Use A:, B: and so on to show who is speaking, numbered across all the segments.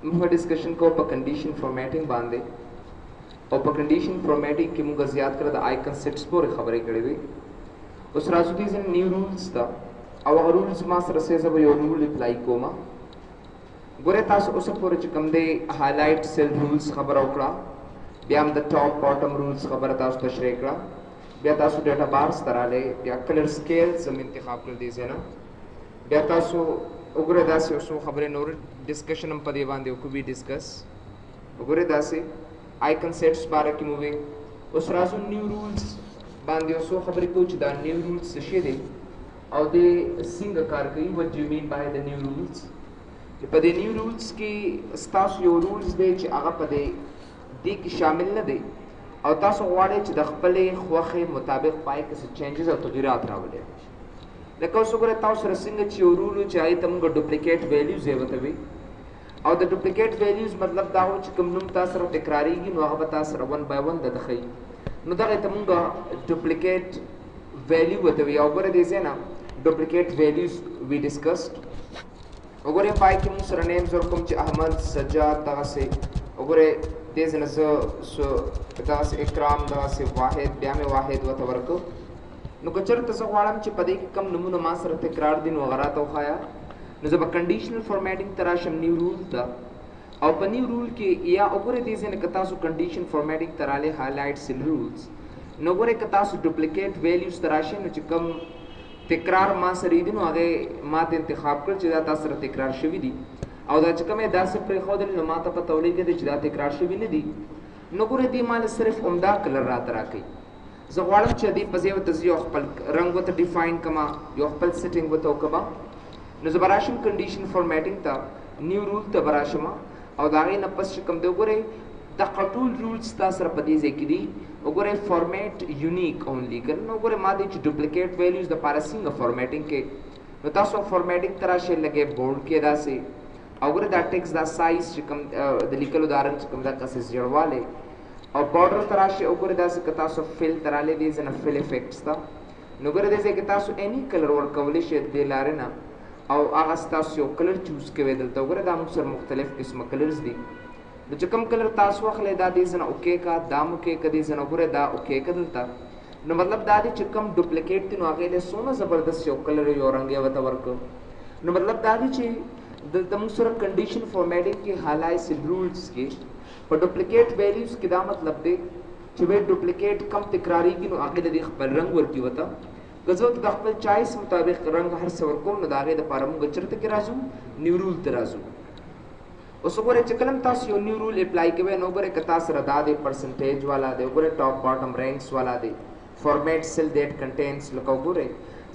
A: موږ ډسکشن کو په کنډیشن فارمیټینګ باندې او په کنډیشن فارمیټینګ کې موږ زیات کړه د آیکن سیټس پورې خبرې کړې وي. اوس راځو دي ځین نیو رولز ته او هغه رولز ما سره سه زه به یو رول اپلای کوم. ګوره تاسو اوس پورې چې کوم دی هایلایټ سیل رولز خبره وکړه، بیا هم د ټاپ باټم رولز خبره تاسو تشریح کړه، بیا تاسو ډیټا بارز ته راغلی، بیا کلر سکیلز هم انتخاب کړل دي ځای نه، بیا تاسو وګوره داسې یو څو خبرې نور ډسکشن هم په دې باندې وکړو بي ډسکس. وګوره داسې آیکن سیټس باره کې مو وی. اوس راځو نیو رولز باندې یو څو خبرې کوو چې دا نیو رولز څه شی دی او دې څنګه کار کوي. وټ ډو یو مین بای د نیو رولز؟ په دې نیو رولز کې ستاسو یو رولز دی چې هغه په دې کې شامل نه دی او تاسو غواړئ چې د خپلې خوښې مطابق پای کې څه چینجز او تغیرات راولئ. لکه اوس وګورئ تاسو سره څنګه چې یو رول و چې هغې ته موږ ډوپلیکیټ ویلیوز یې ورته وي او د ډوپلیکیټ ویلیوز مطلب دا و چې کوم نوم تاسو سره تکراریږي نو هغه به تاسو سره 1 بای 1 درته ښیي. نو دغې ته موږ ډوپلیکیټ ویلیو ورته وي او وګوره دې ځای نه ډوپلیکیټ ویلیوز وي ډسکسډ. وګورئ پای کې موږ سره نیمز ورکوم چې احمد، سجاد، دغسې وګورئ دې ځای نه زه دغسې اکرام، دغسې واحد، بیا مې واحد ورته ورکړو. نو که چېرته زه غواړم چې په دې کې کم نومونه ما سره تکرار دي نو هغه راته وښایه. نو زه به کنډیشنل فارمیټینګ ته راشم نیو رول ته او په نیو رول کې یا وګورئ دې ځای نه که تاسو کنډیشن فارمیټینګ ته راغلی هایلایټ سیل رولز نو وګورئ که تاسو ډوپلیکیټ ویلیوز ته راشئ نو چې کوم تکرار ما سره دي نو هغې ما ته انتخاب کړل چې دا تاسو سره تکرار شوي دي او دا چې کوم یې داسې پرېښودل نو ما ته پته ولګېده چې دا تکرار شوي نه دي. نو ګوره دې ما صرف عمده کلر راته راکوي. زه غواړم چې دې په ځای ورته زه یو خپل رنګ ورته ډیفاین کړم، یو خپل سیټینګ ورته وکړم. نو زه به راشم کنډیشن فارمیټینګ ته، نیو رول ته به راشم او د هغې نه پس چې کوم دی وګورئ دغه ټول رولز ستا سره په دې ځای کې دي. وګورئ فارمیټ یونیک اونلی که نو وګورئ ما دې چې ډوپلیکیټ ویلیوز دپاره څنګه فارمیټینګ کې نو تاسو فارمیټینګ ته راشئ لږې بورډ کې داسې او وګورئ دا ټیکس دا سایز چې کوم د لیکلو دا رنګ چې کوم دا قصې زیړوالی او بارډر ته راشئ. وګورئ داسې که تاسو فل ته رالی دې ځای نه فل افیکټس ته نو وګورئ دې ځای کې تاسو اني کلر ورکولی شئ دې لارې نه او هغه ستاسو یو کلر چوز کوئ. دلته وګورئ دا موږ سره مختلف قسمه کلرز دي. نو چې کوم کلر تاسو واخلئ دا دې ځای نه اوکې کا، دا م اوکې که دې ځای نه وګورئ دا اوکې که دلته. نو مطلب دا دی چې کوم ډوپلیکیټ دي نو هغې له څومره زبردست یو کلر یو رنګ یې ورته ورکړو. نو مطلب دا دی چې دلته موږ سره کنډیشن فارمیټینګ کې هایلایټ سیل رولز کې په ډوپلیکیټ ویلیوز کې دا مطلب دی چې وی ډوپلیکیټ کم تکراریږي نو هغې له دې خپل رنګ ورکړي ورته. که زه د خپل چایس مطابق رنګ هر څه ورکوم نو د هغې دپاره موږ چېرته کې راځو نیو رول ته راځو. اوس وګورئ چې کله تاسو یو نیو رول اپلای کوئ نو وګورئ که تاسو سره دا دی پرسنټیج والا دی، وګورئ ټاپ باټم رینکس والا دی، فارمیټ سیل دیټ کنټینس لکه وګورئ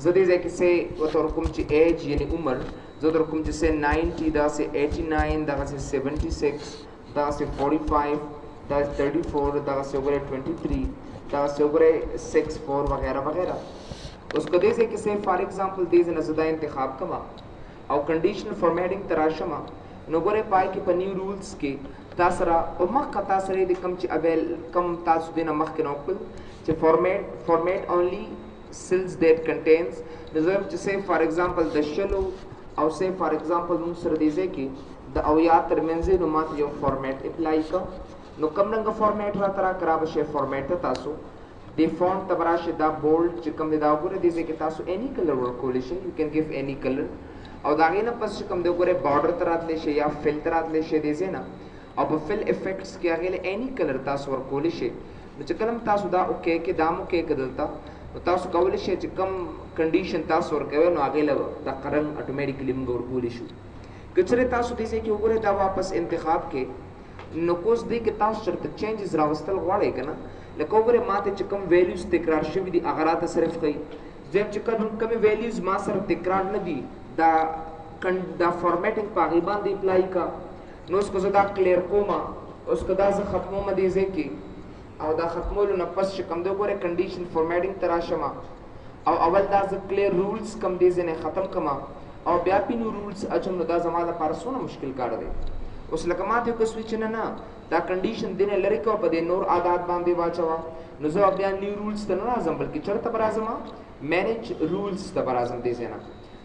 A: زه دې ځای کې سې ورته ورکوم چې ایج یعنې عمر زه ورته ورکوم چې سې 90 دغسې 89 دغسې 76 دغسې 45 دغسې 34 دغسې وګورئ 23 دغسې وګورئ 64 وغیره وغیره. اوس که دې ځای کې سې فار ایگزامپل دې ځای نه زه دا انتخاب کړم او کنډیشنل فارمیټینګ ته راشم نو ګورئ پای کې په نیو رولز کې تا سره مخکې تا سره د کوم چې اویل کم تاسو دې نه مخکې نه وکړل چې فارمیټ اونلی سیلز دیټ کنټینس نو زه چې سې فار ایگزامپل د شلو او سې فار ایگزامپل موږ سره دې ځای کې د اویا ترمنځ نو ما ته یو فارمیټ اپلای کړه. نو کوم رنګه فارمیټ راته راکړه را به شی فارمیټ ته تاسو د فونټ ته به راشئ دا بولډ چې کوم دی دا وګورئ دې ځای کې تاسو اني کلر ورکولی شئ. یو کین ګیو اني کلر او د هغې نه پس چې کوم دی وګورئ بارډر ته راتلی شئ یا فل ته راتلی شئ دې ځای نه او په فل افیکټس کې هغې له اني کلر تاسو ورکولی شئ. نو چې کله تاسو دا اوکې کې دا م اوکې که دلته نو تاسو کولی شئ چې کوم کنډیشن تاسو ورکوئ نو هغې له دغه رنګ اټومیټیکلي موږ ورکولی شو. که چېرې تاسو دې ځای کې وګورئ دا واپس انتخاب کې نو کوس دی کې تاسو چېرته چینجز راوستل غواړئ که نه لکه وګورئ ما ته چې کوم ویلیوز تکرار شوي دي هغه راته صرف ښیي. دویم چې کومې ویلیوز ما سره تکرار نه دي دا فارمیټینګ په هغې باندې اپلای کا. نو اوس که زه دا کلیر کوم اوس که دا زه ختموم دې ځای کې او دا ختمولو نه پس چې کوم دی وګورئ کنډیشن فارمیټینګ ته راشم او اول دا زه کلیر رولز کم دې ځای نه ختم کړم او بیا پې نو رولز اچوم نو دا زما لپاره څومره مشکل کار دی. اوس لکه ما ته یو کس وي چې نه دا کنډیشن دې نه لرې کوه په دې نور عادات باندې واچوه نو زه بیا نیو رولز ته نه راځم بلکې چېرته به راځم مینیج رولز ته به راځم دې ځای نه.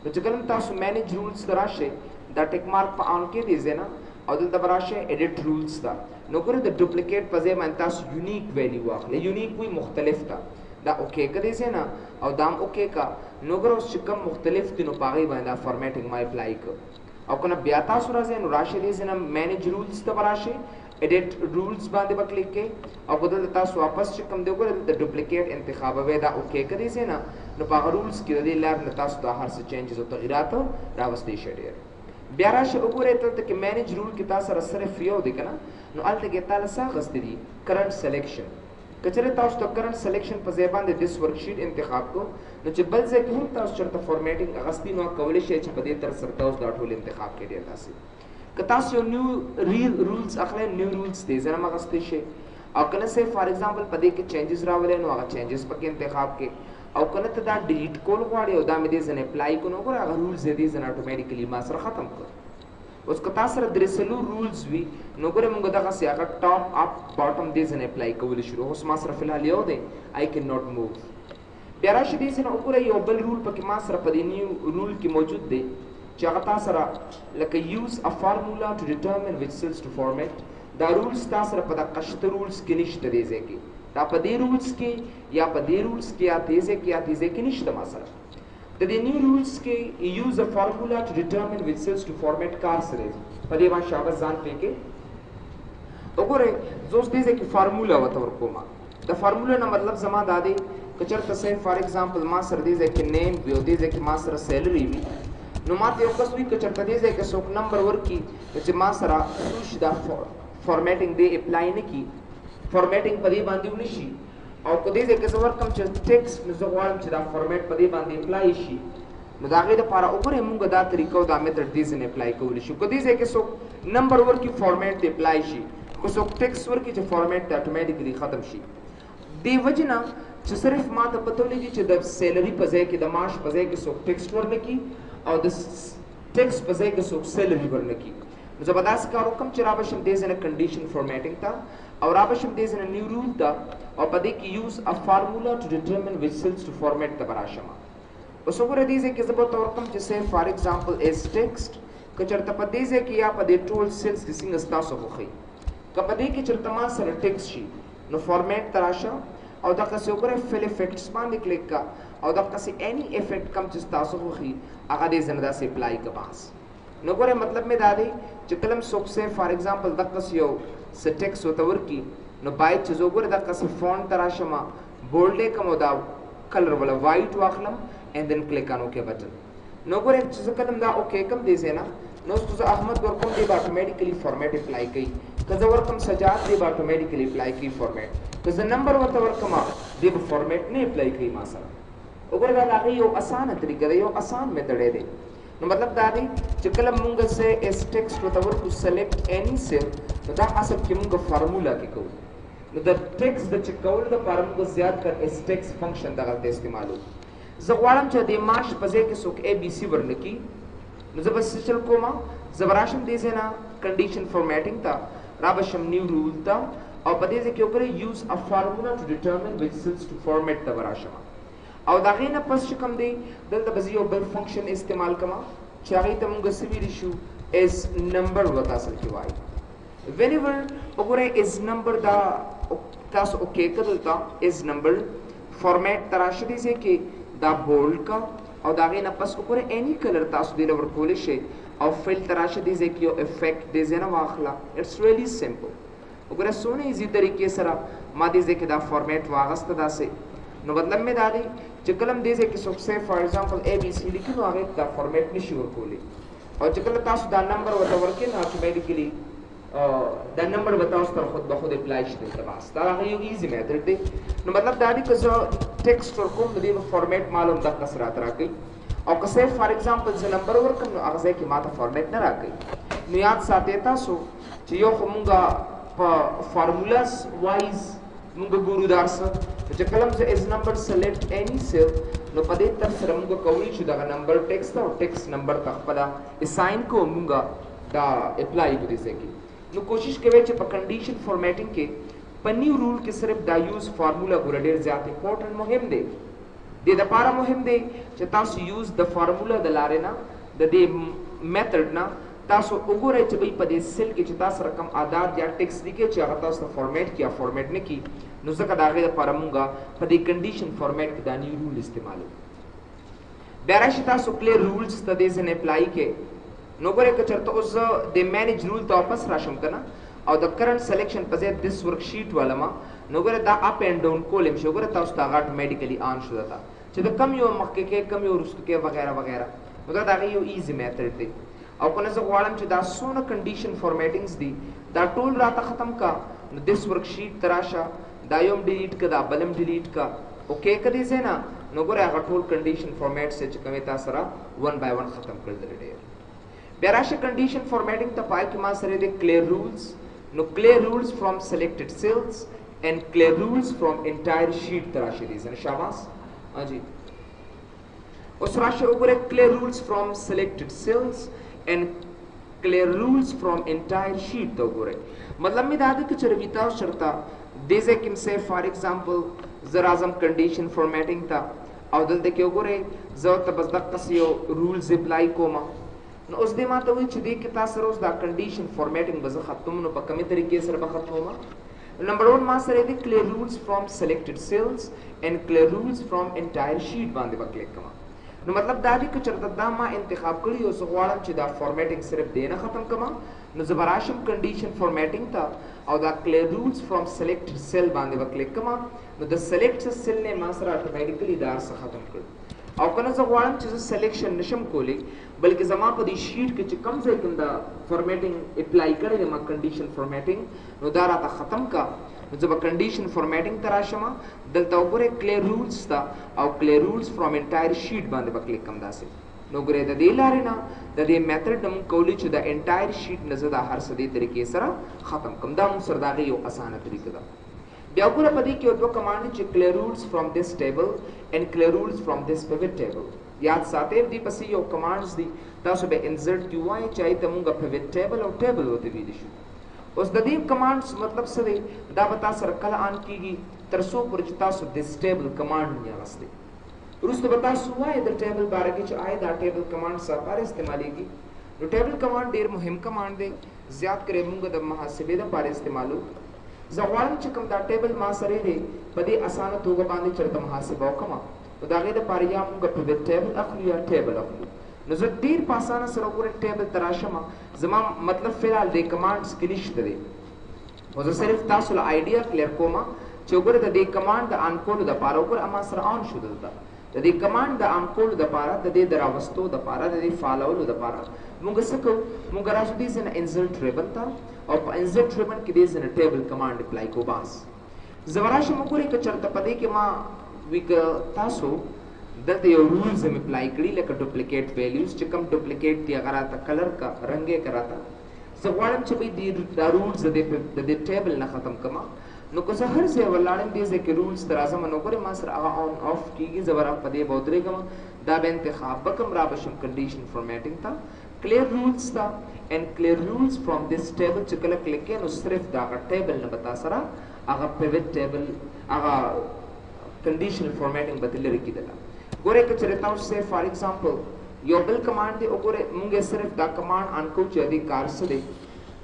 A: نو چې کله تاسو مینیج رولز ته راشئ دا ټیک مارک په ان کې دی زینا او دلته براشه ایډیټ رولز دا نو ګوره د ډوپلیکیټ په ځای باندې تاسو یونیک ویلیو واخلئ یونیک وی مختلف تا دا اوکے کړئ زینا او دام اوکے کا نو ګوره اوس چې کوم مختلف دي نو په هغې باندې دا فارمیټینګ ما اپلای کړ او کنه بیا تاسو راځئ نو راشه دی زینا مینیج رولز ته براشه ایډیټ رولز باندې به کلیک کړئ او بدل تاسو واپس چې کوم دی ګوره د ډوپلیکیټ انتخابوي دا اوکے کړئ زینا نو په هغه رولز کې د دې لار نه تاسو دا هر څه چینجز او تغیرات راوستئ شئ ډېر بیا راشه وګورئ دلته کې مینیج رول کې تاسو سره صرف یو دی که نه نو هلته کې تاله څه اخیستې دي کرنټ سلیکشن که چېرې تاسو د کرنټ سلیکشن په ځای باندې دس ورکشیټ انتخاب کړو نو چې بل ځای کې هم تاسو چېرته فارمیټینګ اخیستي نو کولی شئ چې په دې تر سره تاسو دا ټول انتخاب کړئ ډېر داسې که تاسو یو نیو رولز اخلئ نیو رولز دی زه هم اخیستی شئ او که نه صرف فار ایگزامپل په دې کې چینجز راولئ نو هغه چینجز پکې انتخاب کړئ او کنه ته دا ډیلیټ کول غواړي او دا مې دې ځنه اپلای کو نو ګوره هغه رولز دې ځنه اتوماتیکلی ما سره ختم کړ اوس که تاسو سره درې څلور رولز وي نو ګوره موږ دغسې هغه ټاپ اپ باټم دې ځنه اپلای کولی شو اوس ما سره فلحال یو دی آی کین ناٹ موو بیا راشي دې ځنه وګوره یو بل رول پکې ما سره په دې نیو رول کې موجود دی چې هغه تاسو سره لکه یوز ا فارمولا ټو ډیټرمن وچ سیلز ټو فارمیټ دا رولز تاسو سره په دغه شته رولز کې نشته دی ځای کې دا په دې رولز کې یا په دې رولز کې یا تیزه کې یا تیزه کې نشته مثلا د دې نیو رولز کې یوز ا فارمولا ټو ډیټرمن وچ سیلز ټو فارمیټ کار سره په دې باندې شابه ځان پکې وګورئ زوس دې کې فارمولا وته ورکوم د فارمولا نه مطلب زما دا دی که چېرته صحیح فار ایگزامپل ما سره دې کې نیم وي او دې کې ما سره سیلري وي نو ما ته یو کس وي که چېرته دې کې څوک نمبر ورکړي چې ما سره څه دا فارمیټینګ دې اپلای نه کړي فارمیټینګ په دې باندې ونشي او که دې کې زه ورکړم چې ټیکسټ نو زه غواړم چې دا فارمیټ په دې باندې اپلای شي نو د هغې دپاره وګورئ مونږ دا طریقه او دا میتډ دې ځینې اپلای کولی شو که دې ځای کې څوک نمبر ورکړي فارمیټ ته اپلای شي که څوک ټیکسټ ورکړي چې فارمیټ ته اټومیټیکلی ختم شي دې وجې نه چې صرف ما ته پته ولګي چې د سیلري په ځای کې د معاش په ځای کې څوک ټیکسټ ورنه کړي او د ټیکسټ په ځای کې څوک سیلري ورنه کړي نو زه به داسې کار وکړم چې را به شم دې ځینې کنډیشن فارمیټینګ ته او را به شم دې ځینې نیو رول ته او په دې کې یوز ا فارمولا ټو ډیټرمن وچ سیلز ټو فارمیټ ته به راشم اوس وګوره دې ځای کې زه به ورته ورکړم چې صرف فار ایگزامپل ایز ټیکسټ که چېرته په دې ځای کې یا په دې ټول سیلز کې څنګه ستاسو خوښوي که په دې کې چېرته ما سره ټیکسټ شي نو فارمیټ ته راشه او دغسې وګوره فل افیکټس باندې کلیک کا او دغسې اني افیکټ کم چې ستاسو خوښي هغه دې ځنه داسې اپلای که بس نو ګوره مطلب مې دا دی چې کله م څوک صرف فار ایگزامپل دغسې یو څه ټیکسټ ورته ورکړي نو باید چې زه وګوره دغسې فونټ ته راشم بولډ یې کړم او دا کلر والا وایټ واخلم اینڈ دین کلیک آن اوکے بٹن نو ګوره چې زه کله دا اوکے کړم دې ځای نه نو اوس زه احمد ورکوم دې به اټومیټیکلی فارمیټ اپلای کوي که زه ورکړم سجاد دې به اټومیټیکلی اپلای کوي فارمیټ که زه نمبر ورته ورکړم دې به فارمیټ نه اپلای کوي ما سره وګوره دا د هغې یو اسانه طریقه دی یو اسان میتډ دی نو مطلب دا دی چې کله مونږ سے اس ټیکسټ ورته ورکړو سلیکټ اني سیل نو دا اصل کې مونږ فارمولا کې کوو نو د ټیکسټ د چې کولو دپاره مونږ زیات کر اس ټیکسټ فنکشن دغلته استعمالو زه غواړم چې د معاش په ځای کې څوک اے بي سي ورنه کړي نو زه به څه چل کوم زه به راشم دې ځای نه کنډیشن فارمیټینګ ته را به شم نیو رول ته او په دې ځای کې وګورئ یوز ا فارمولا ټو ډیټرمن وچ سیلز ټو فارمیټ ته به راشم او د هغې نه پس چې کوم دی دلته به زه یو بل فنکشن استعمال کوم چې هغې ته مونږ څه ویلی شو از نمبر ورته اصل کې وایي وین ایور وګورئ از نمبر دا تاسو اوکې که دلته از نمبر فارمیټ ته راشه دې ځای کې دا بولډ کا او د هغې نه پس وګورئ اني کلر تاسو دې له ورکولی شئ او فل ته راشه دې ځای کې یو افیکټ دې ځای نه واخله اټس ریلی سمپل وګوره څونه ایزي طریقې سره ما دې ځای کې دا فارمیټ واغسته داسې نو مطلب مې دا دی چې کله هم دې ځای کې څوک صرف فار ایگزامپل اے بي سي لیکي نو هغې دا فارمیټ نشي ورکولی او چې کله تاسو دا نمبر ورته ورکړئ نو اټومیټیکلي دا نمبر به تاسو ته خود به خود اپلای شي دلته بس دا هغه یو ایزي میتډ دی نو مطلب دا دی که زه ټیکسټ ورکوم نو دې به فارمیټ معلوم دقسې راته راکوي او که صرف فار ایگزامپل زه نمبر ورکړم نو هغه ځای کې ما ته فارمیټ نه راکوي نو یاد ساتئ تاسو چې یو خو مونږ په فارمولاز وایز مونږ ګورو دا څه چې کله هم زه از نمبر سلیکټ اني سیل نو په دې تر سره مونږ کولی شو دغه نمبر ټیکسټ او ټیکسټ نمبر ته خپله اساین کو مونږ دا اپلای کړو دې ځای کې نو کوشش کوئ چې په کنډیشن فارمیټینګ کې په نیو رول کې صرف دا یوز فارمولا ګوره ډېر زیات امپورټنټ مهم دی دې دپاره مهم دی چې تاسو یوز د فارمولا د لارې نه د دې میتھډ نه تاسو وګورئ چې به په دې سیل کې چې تاسو رقم عدد یا ټیکس لیکي چې هغه تاسو فارمیټ کیا فارمیټ نه کی نو ځکه دا غي لپاره مونږه په دې کنډیشن فارمیټ کې دا نیو رول استعمالو بیا راشي تاسو کلیر رولز ته دې ځنه اپلای کې نو ګورئ که چېرته اوس د مینیج رول ته واپس راشم کنه او د کرنٹ سلیکشن په ځای دیس ورک شیټ ولما نو ګورئ دا اپ اینڈ ډاون کولم شو ګورئ تاسو ته هغه اتوماتیکلی آن شو تا چې د کم یو مخکې کې کم یو وروسته کې وغیرہ وغیرہ نو دا یو ایزی میتھډ دی او کنه زه غواړم چې دا سونه کنډیشن فارمیټینګز دي دا ټول راته ختم کا نو دیس ورک شیټ تراشه دا یوم ډیلیټ کا دا بلم ډیلیټ کا اوکے کدي زینا نو ګورئ هغه ټول کنډیشن فارمیټ چې کومه تاسو را 1 by 1 ختم کړل دي بیا راشه کنډیشن فارمیټینګ ته پای کې ما سره د کلیر رولز نو کلیر رولز فرام سلیکټډ سیلز and clear rules from entire sheet تراشه دي زنه شاباس اجي اوس راشه وګوره clear rules from selected cells and clear rules from entire sheet ته وګوره مطلب می دا د چې رویتا شرطه دیزه کوم سه فار ایگزامپل زر اعظم کنډیشن فارمیټینګ تا او دلته کې وګوره زه ته بس د قصيو رولز اپلای کوم نو اوس دې ماته وی چې دې کې تاسو روز دا کنډیشن فارمیټینګ به زه ختم نو په کومه طریقې سره به ختموم Number 1 ما سره دي clear rules from selected cells and clear rules from entire sheet باندې به کلیک کوم نو مطلب دا دی چې چرته دا ما انتخاب کړی او زه غواړم چې دا فارمیټینګ صرف دینه ختم کړم نو زبراشم کنډیشن فارمیټینګ تا او دا clear rules from selected cell باندې به کلیک کوم نو د selected cell نه ما سره اتوماتیکلی دا څه ختم کړ او کنه زه غواړم چې سلیکشن نشم کولی بلکې زما په دې شیټ کې چې کم ځای کوم دا فارمیټینګ اپلای کړی ما کنډیشن فارمیټینګ نو دا راته ختم کا نو زه به کنډیشن فارمیټینګ ته راشم دلته وګورئ کلیر رولز تا او کلیر رولز فرام انټایر شیټ باندې به کلیک کوم داسې نو ګورئ د دې لارې نه د دې میتھډ نوم کولی چې د انټایر شیټ نه زه دا هر څه دې طریقې سره ختم کوم دا موږ سره دا یو اسانه طریقه ده بیا وګوره په دې کې یو دوه کمانډ چې کلیر رولز فرام دس ټیبل and clear rules from this pivot table یاد ساتئ دې پسې یو کمانډز دي تاسو به انسرټ کیو وای چای ته موږ pivot table او ټیبل وته ویل شو اوس د دې کمانډز مطلب څه دی دا به تاسو سره کله آن کیږي تر څو پر چې تاسو this table کمانډ نه راستئ وروسته به تاسو وای د ټیبل باره کې چې آی دا ټیبل کمانډ سره استعمالېږي نو ټیبل کمانډ ډیر مهم کمانډ دی زیات کرے موږ د محاسبې لپاره استعمالو زه غواړم چې کوم دا ټیبل ما سره دی په دې اسانه توګه باندې چرته محاسبه وکړم نو دا غي د پاره یا موږ په ټیبل اخلو یا ټیبل اخلو نو زه ډیر په اسانه سره ګورم ټیبل تراشم زما مطلب فعال د کمانډز کې نشته دی او زه صرف تاسو له آیډیا کلیر کوم چې وګوره د دې کمانډ د ان کولو د پاره وګوره اما سره آن شو دلته د دې کمانډ د ان کولو د پاره د دې دراوستو د پاره د دې فالوولو د پاره موږ څه کوو موږ راځو دې سره انسرټ ریبن ته او په انسرټ ریبن کې دې سره ټیبل کمانډ اپلای کو باس زوراشه موږ ګورې چې چرته پدې کې ما ویک تاسو دلته یو رولز هم اپلای کړی لکه ډوپلیکیټ ویلیوز چې کوم ډوپلیکیټ دی هغه راته کلر کا رنگه کراته زه غواړم چې به دې رولز د دې ټیبل نه ختم کما نو که زه هر ځای ولاړم دې ځکه رولز تر اعظم نو ګورې ما سره هغه آن آف کیږي زبر په دې بودري کوم دا به انتخاب وکم را بشم کنډیشن فارمیټینګ تا clear rules تا and clear rules from this table چې کله کلیک کړئ نو صرف دا ټیبل نه بتا سره هغه pivot table هغه conditional formatting بدل لري کیدل ګوره که چېرته تاسو فار ایگزامپل یو بل کمانډ دی وګوره موږ صرف دا کمانډ انکو چې دی کار څه دی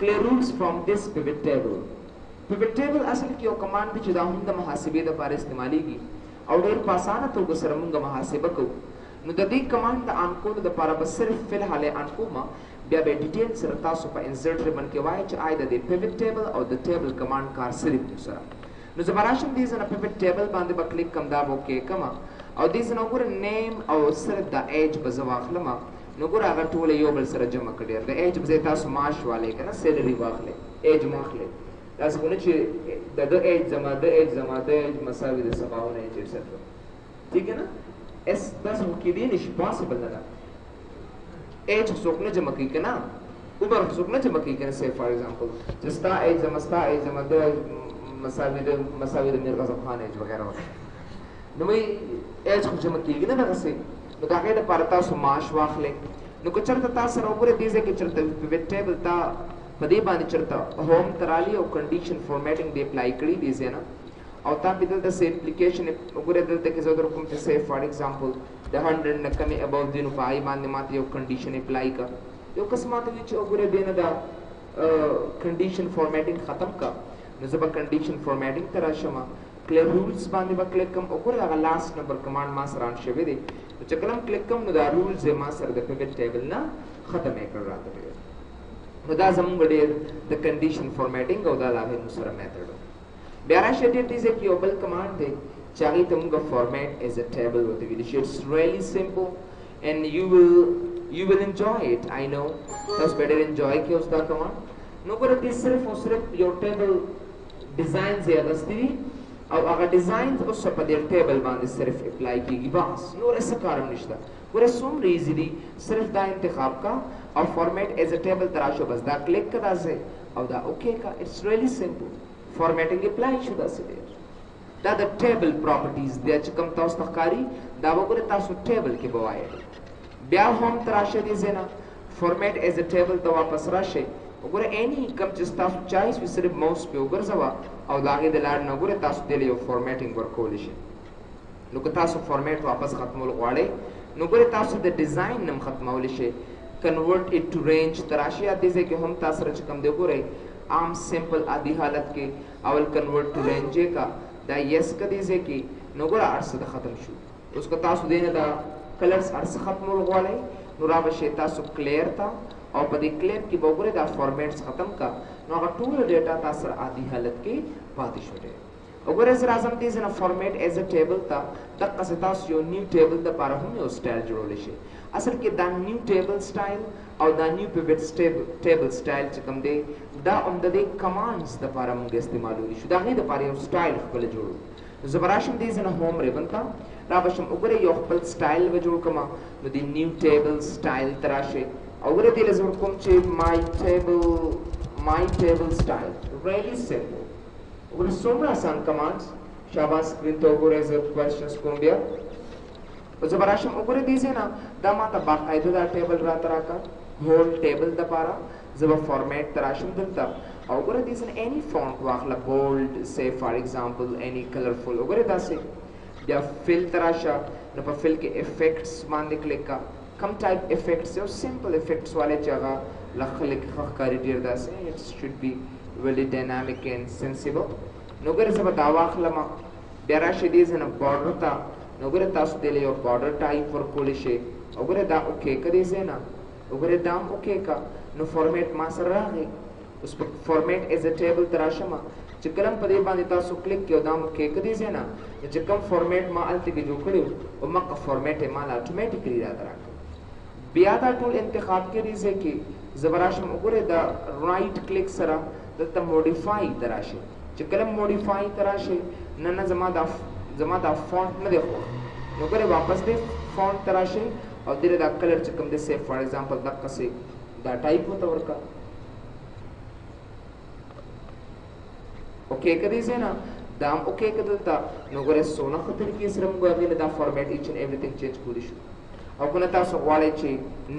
A: clear rules from this pivot table pivot table اصل کې یو کمانډ دی چې دا هم د محاسبې لپاره استعمالېږي او ډېر په اسانه توګه سره موږ محاسبه کوو نو د دې کمانډ د انکول د لپاره به صرف فل حاله انکوما بیا به ډیټیل سره تاسو په انسرټ ریبن کې وایي چې آی د پیوټ ټیبل او د ټیبل کمانډ کار صرف سره نو زبراشم دې زنه پیوټ ټیبل باندې به کلیک کوم دا وکي کما او دې زنه وګوره نیم او صرف د ایج په زواخلم نو ګوره هغه ټول یو بل سره جمع کړي د ایج به تاسو معاش والے کنه سیلری واخلې ایج ماخلې تاسو کو نه چې د ایج زما د ایج مساوي د 57 ایج ایټسټرا ٹھیک ہے نا اس doesn't کې دی نشي پاسبل نه ایج څوک نه جمع کوي کنه عمر څوک نه جمع کوي کنه سي فار ایگزامپل جستا ایج زما د مساوي د میر غزب خان ایج وغیرہ نو مې ایج خو جمع کیږي نه دغه سي نو دا غیر پر تاسو معاش واخلې نو که چرته تاسو وګورئ دې ځکه چرته پیوټ ټیبل تا په دې باندې چرته هوم ترالی او کنډیشن فارمیټینګ دی اپلای کړی دی زینا او تا په دلته سه اپلیکیشن وګوره دلته کې زه در کوم ته سه فار ایگزامپل د 100 نه کمی اباو دی نو پای باندې ماته یو کنډیشن اپلای کا یو قسمه ته چې وګوره دینه دا کنډیشن فارمیټینګ ختم کا نو زه به کنډیشن فارمیټینګ ته راشم کلیر رولز باندې به کلیک کوم وګوره هغه لاست نمبر کمانډ ما سره آن شوی دی چې کله هم کلیک کوم نو دا رولز ما سره د پیوټ ټیبل نه ختم کړ راته نو دا زموږ ډېر د کنډیشن فارمیټینګ او دا لاغې مو سره میتھډ بیا راشه دې دې چې یو بل کمانډ دی چې هغې ته موږ فارمیټ ایز ا ټیبل ورته ویلی شي اټس ریلی سمپل and you will enjoy it. I know that's better enjoy ke uska command no kore this sirf your table designs ya gasti aw aga designs us pa der table band sirf apply ki bas no aisa karam nishta kore sum easily sirf da intikhab ka aw format as a table tarasho bas da click kada se aw da okay ka it's really simple formatting apply shuda se der da the table properties de chakam taus takhari da wogore tasu table ke bawai بیا هم تراشه دي زینا فارمیټ ایز ا ټیبل ته واپس راشه وګوره اني کم چې تاسو چایس وي صرف ماوس په وګرځوا او داغه د لاړ نه ګوره تاسو د یو فارمیټینګ ورکول شي نو که تاسو فارمیټ واپس ختمول غواړئ نو ګوره تاسو د ډیزاین نم ختمول شي کنورټ اټ ټو رینج تراشه دي چې هم تاسو رچ کم دی ګوره عام سمپل عادي حالت کې اول کنورټ ټو رینج کا دا یس کدي چې نو ګوره ارسه ختم شو اوس که تاسو دینه دا کلرز ارسه ختمول غواړئ نو را به شي تاسو کلیر ته او په دې کلیر کې به وګورئ دا فارمیټس ختم کا نو هغه ټول ډیټا تاسو عادي حالت کې پاتې شو دی وګورئ زه راځم دې نه فارمیټ ایز ا ټیبل ته دغه تاسو یو نیو ټیبل د لپاره هم یو سټایل جوړولی شي اصل کې دا نیو ټیبل سټایل او دا نیو پیوټ ټیبل سټایل چې کوم دی دا هم د دې کمانډز د لپاره موږ استعمالولی شو د هغې دپاره یو سټایل خپل جوړو زه به راشم دې نه هوم ریبن ته را بشم وګورئ یو خپل سټایل به جوړ کړم نو د نیو ټیبل سټایل ته راشئ او وګورئ دې له زه ورکوم چې مای ټیبل سټایل ریلی سمپل وګورئ څومره اسان کمانډز شاباس سکرین ته وګورئ زه کوېسچنز کوم بیا زه به راشم وګورئ دې ځای نه دا ماته باقاعده دا ټیبل راته راکړه هول ټیبل دپاره زه به فارمیټ ته راشم دلته او وګوره دې ځای any font واخله bold say for example any colorful وګوره داسې بیا فل ته راشه نو په فل کې افیکټس باندې کلیک کا کم ټایپ افیکټس یو سمپل افیکټس والے چې هغه له خلک ښه ښکاري ډېر داسې اټ شوډ بي really dynamic and sensible نو وګوره زه به دا واخلم بیا راشه دې ځای نه بارډر ته نو وګوره تاسو دې له یو بارډر ټایپ ورکولی شئ وګوره دا اوکې که دې ځای نه وګوره دا هم اوکې که نو فارمیټ ما سره راغی اوس په فارمیټ ایز ا ټیبل ته راشم چې کله په دې باندې تاسو کلیک کړئ دا مو کې کدی ځای نه چې کوم فارمیټ ما هلته کې جوړ کړی او مکه فارمیټ یې مال اټومیټیکلی راته راکړ بیا دا ټول انتخاب کړي ځای کې زه به راشم وګورئ دا رایټ کلیک سره دلته موډیفای ته راشئ چې کله موډیفای ته راشئ نه نه زما دا فونټ نه دی خوښ نو وګورئ واپس دې فونټ ته راشئ او دې دا کلر چې کوم دی سیف فار ایگزامپل دقسې دا ټایپ ورته ورکړه اوکې که دې ځای نه دا هم اوکې که دلته نو ګوره څونه ښه طریقې سره موږ هغې نه دا فارمیټ ایچ اینډ ایوریثینګ چینج کولی شو او که نه تاسو غواړئ چې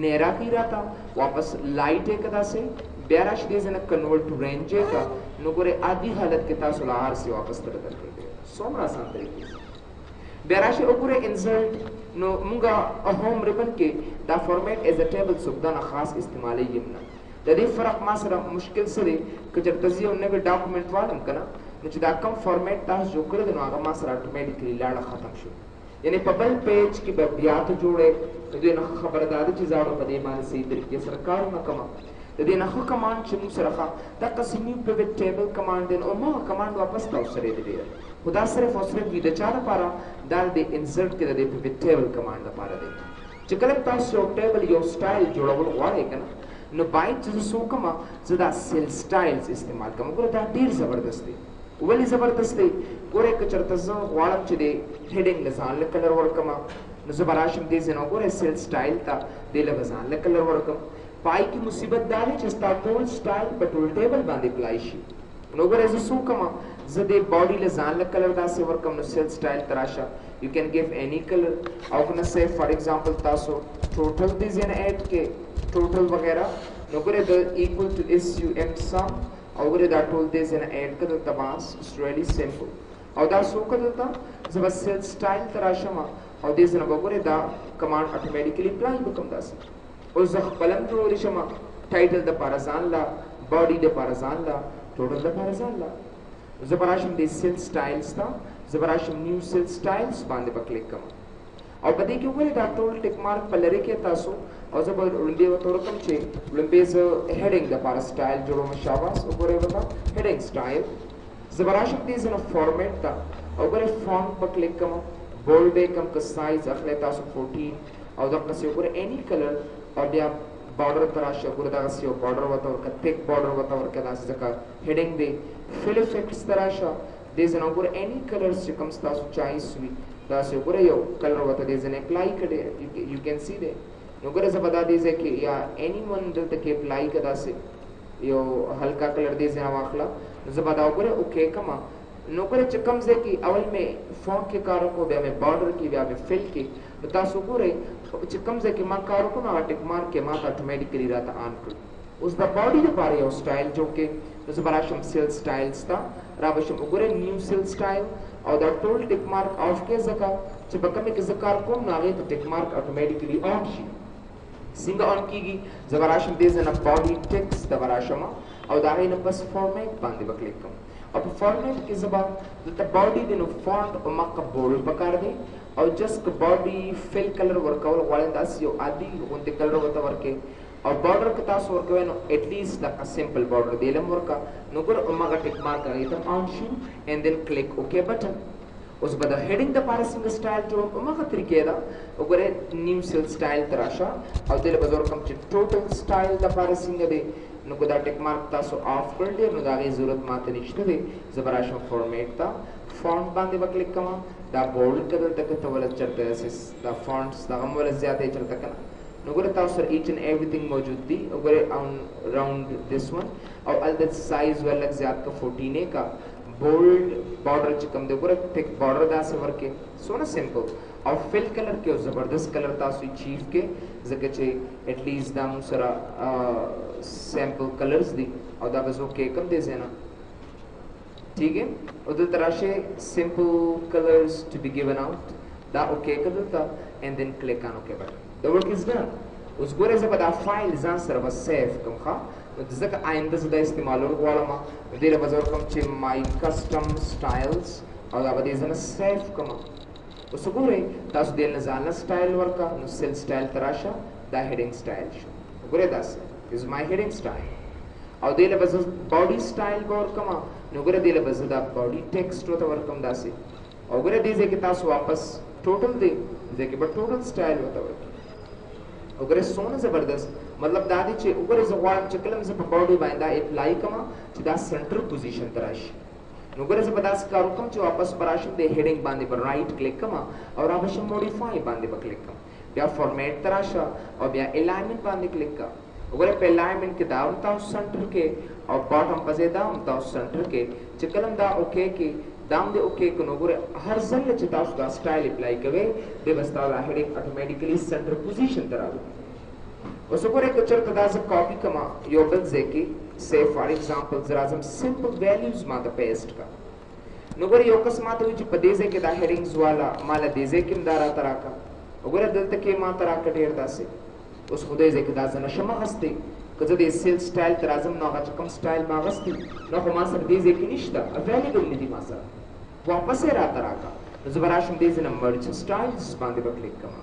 A: نیرا کړي راته واپس لایټ یې که داسې بیا راشي دې ځای نه کنورټ ټو رینج یې که نو ګورئ عادي حالت کې تاسو له هر څه واپس ته درکوي څومره اسان طریقې بیا راشي وګورئ انسرټ نو موږ هوم ریبن کې دا فارمیټ ایز ا ټیبل څوک دا نه خاص استعمالوي نه د دې فرق ما سره مشکل څه دی که چېرته زه یو نوی ډاکومنټ والم که نه نو چې دا کم فارمیټ تاسو جوړ کړی دی نو هغه ما سره اټومیټیکلي لاړه ختم شو یعنې په بل پیج کې به بیا ته جوړې د دې نه ښه خبره دا ده چې زه په دې باندې صحیح طریقې سره کار ونه کوم د دې نه ښه کمانډ چې موږ سره ښه دقسې نیو پیوټ ټیبل کمانډ دی نو ما کمانډ واپس تاسو سره دی ډېر خو دا صرف او صرف وي د چا لپاره دا د انسرټ کې د دې پیوټ ټیبل کمانډ لپاره دی چې کله تاسو یو ټیبل یو سټایل جوړول غواړئ که نه نو باید چې زه څه وکړم زه دا سیل سټایلز استعمال کوم ګوره دا ډېر زبردست دی ولې زبردست دی ګوره که چېرته زه غواړم چې د هیډینګ له ځان له کلر ورکړم نو زه به راشم دې ځای نه ګوره سیل سټایل ته دې له به ځان له کلر ورکړم پای کې مصیبت دا دی چې ستا ټول سټایل په ټول ټیبل باندې اپلای شي نو ګوره زه څه وکړم زه د باډي له ځان له کلر داسې ورکړم نو سیل سټایل ته راشه یو کین ګیو اني کلر او که نه سی فار ایگزامپل تاسو ټوټل دې ځای نه ایډ کې ټوټل وغیرہ نو ګوره د ایکول ټو SUM سم او ګوره دا ټول دې ځای نه ایډ کړه دلته بس اټس ریلی سمپل او دا څه وکړه دلته زه به سیل سټایل ته راشم او دې ځای نه به ګوره دا کمانډ اټومیټیکلي اپلای وکړم داسې اوس زه خپلم جوړولی شم ټایټل دپاره ځان له باډي دپاره ځان له ټوټل دپاره ځان له زه به راشم دې سیل سټایلز ته زه به راشم نیو سیل سټایلز باندې به کلیک کوم او په دې کې وګورئ دا ټول ټیک مارک په لرې کې تاسو او زه به لومبې ورته ورکړم چې لومبې زه هیډینګ دپاره سټایل جوړوم شاباس وګورئ ورته هیډینګ سټایل زه به راشم دې ځنه فارمیټ ته او وګورئ فونټ په کلیک کوم بولډ یې کم که سایز اخلی تاسو 14 او دغسې وګورئ اینی کلر او بیا بارډر ته راشه وګوره دغسې یو بارډر ورته ورکړه تھک بارډر ورته ورکړه داسې ځکه هیډینګ دی فل افیکټس ته راشه دې ځنه وګوره اینی کلرز چې کوم ستاسو چایس وي داسې وګوره یو کلر ورته دې ځنه اپلای کړی یو کین سی دی نو وګوره زه به دا دې ځای کې یا اینی ون دلته کې اپلای کړه داسې یو هلکا کلر دې ځای واخله نو زه به دا وګوره اوکې کړم نو وګوره چې کوم ځای کې اول مې فونټ کې کار وکړو بیا مې بارډر کې بیا مې فل کې نو تاسو وګورئ چې کوم ځای کې ما کار وکړو نو هغه ټیک مارک کې ما ته اټومیټیکلي راته آن کړو اوس د باډي لپاره یو سټایل جوړ کې نو زه به راشم سیل سټایلز ته را به شم وګورئ نیو سیل سټایل او دا ټول ټیک مارک آف کې ځکه چې په کومې کې زه کار کوم نو هغې ته ټیک مارک اټومیټیکلي آن شي څنګه آن کېږي زه به راشم دې ځای نه باډي ټیکس ته به راشم او د هغې نه بس فارمیټ باندې به کلیک کوم او په فارمیټ کې زه به دلته باډي دی نو فونټ په مخه بولډ پکار دی او جست باډي فل کلر ورکول غواړئ داسې یو عادي غوندې کلر ورته ورکړئ او بارډر که تاسو ورکوئ نو ایټلیسټ دغه سمپل بارډر دی علم ورکړه نو ګوره هماغه ټیک مارک هغې ته آن شي اینډ دین کلیک اوکې بټن اوس به د هیډینګ دپاره څنګه سټایل جوړوم هماغه طریقې ده وګورئ نیو سیل سټایل ته راشه او دې له به زه ورکړم چې ټوټل سټایل دپاره څنګه دی نو که دا ټیک مارک تاسو آف کړل دی نو د هغې ضرورت ماته نشته دی زه به راشم فارمیټ ته فونټ باندې به کلیک کوم دا بولډ که دلته که ته ولې چېرته دا فونټس دغه هم ولې زیات دی چېرته که نه نو ګوره تاسو سره ایچ اینډ ایوریثینګ موجود دي وګورئ راؤنډ دس ون او هلته سایز ور لږ زیات که 14 یې که بولډ بارډر چې کوم دی ګوره ټیک بارډر داسې ورکړې څونه سمپل او فل کلر کې یو زبردست کلر تاسو چیف کې ځکه چې ایټلیسټ دا موږ سره سیمپل کلرز دي او دا به زه اوکې کړم دې ځای نه ٹھیک ہے او دلته راشئ سمپل کلرز ټو بی ګیون آؤٹ دا اوکې کړه دلته اینډ دین کلیک آن اوکې بټن the work is done اوس ګوره زه به دا فایل ځان سره به سیف کړم ښه نو ځکه آینده زه دا استعمالول غواړم نو دې له به زه ورکړم چې مای کسټم سټایلز او دا به دې زه نه سیف کړم اوس وګورئ تاسو دې نه ځان له سټایل ورکړه نو سیل سټایل ته راشه دا هیډینګ سټایل شو وګورئ داسې از مای هیډینګ سټایل او دې له به زه باډي سټایل به ورکړم نو ګوره دې له به زه دا باډي ټیکسټ ورته ورکړم داسې او ګوره دې ځای کې تاسو واپس ټوټل دی دې کې به ټوټل سټایل ورته ورکړئ وګوره څومره زبردست مطلب دا دی چې وګوره زه غواړم چې کله زه په باډي باندې دا اپلای کړم چې دا سنټر پوزیشن ته راشي نو وګوره زه به داسې کار وکړم چې واپس به راشم د هیډینګ باندې به رایټ کلیک کړم او را به شم موډیفای باندې به کلیک کړم بیا فارمیټ ته راشه او بیا الاینمنټ باندې کلیک کړه وګوره په الاینمنټ کې دا هم تاسو سنټر کې او باټم په ځای دا هم تاسو سنټر کې چې کله دا اوکې کې دا هم دې اوکې کړو نو وګوره هر ځل چې تاسو دا سټایل اپلای کوئ دی به ستا دا هیډینګ اټومیټیکلي سنټر پوزیشن ته راوړي اوس وګورئ که چېرته دا زه کاپي کړم یو بل ځای کې say for example زه راځم simple values ما ته پیسټ کړه نو ګوره یو کس ما ته وایي چې په دې ځای کې دا هیډینګز والا ما له دې ځای کې هم دا راته راکړه وګوره دلته کې ما ته راکړه ډېر داسې اوس خو دې ځای کې دا زه نشم اخیستی که زه د سیل سټایل ته راځم نو هغه چې کوم سټایل ما اخیستی نو خو ما سره دې ځای کې نشته اویلیبل نه دي ما سره واپس یې راته راکړه نو زه به راشم دې ځای نه مرج سټایلز باندې به کلیک کوم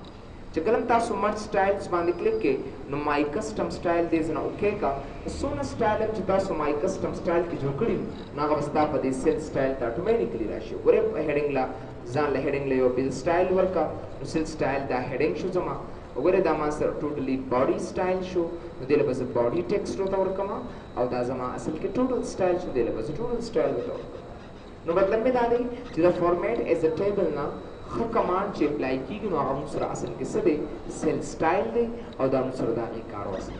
A: چې کله تاسو مرج سټایلز باندې کلیک کې نو مای کسټم سټایل دې ځای نه اوکې کا څونه سټایل چې تاسو مای کسټم سټایل کې جوړ کړي نو هغه به ستا په دې سیل سټایل ته اټومیټیکلي راشي ګورئ هیډینګ لا ځان له هیډینګ له یو بل سټایل ورکړه نو سیل سټایل دا هیډینګ شو زما وګوره دا ما سره ټوټلی باډي سټایل شو نو دې له به زه باډي ټیکسټ ورته ورکړم او دا زما اصل کې ټوټل سټایل شو دې له به زه ټوټل سټایل ورته ورکړم نو مطلب مې دا دی چې دا فارمیټ ایز ا ټیبل نه ښه کمانډ چې اپلای کېږي نو هغه موږ سره اصل کې څه دی سیل سټایل دی او دا موږ سره د هغې کار اصل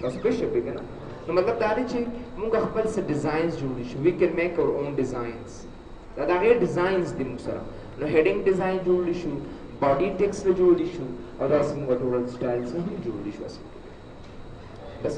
A: تاسو پوه شوئ که نه نو مطلب دا دی چې موږ خپل څه ډیزاینز جوړی شو وی کین میک اور اون ډیزاینز دا د هغې ډیزاینز دي موږ سره نو هیډینګ ډیزاین جوړلی شو باډي ټیکس له جوړلی شو او داسې موږ ټوټل سټایل څه هم جوړلی شو اصل کې بس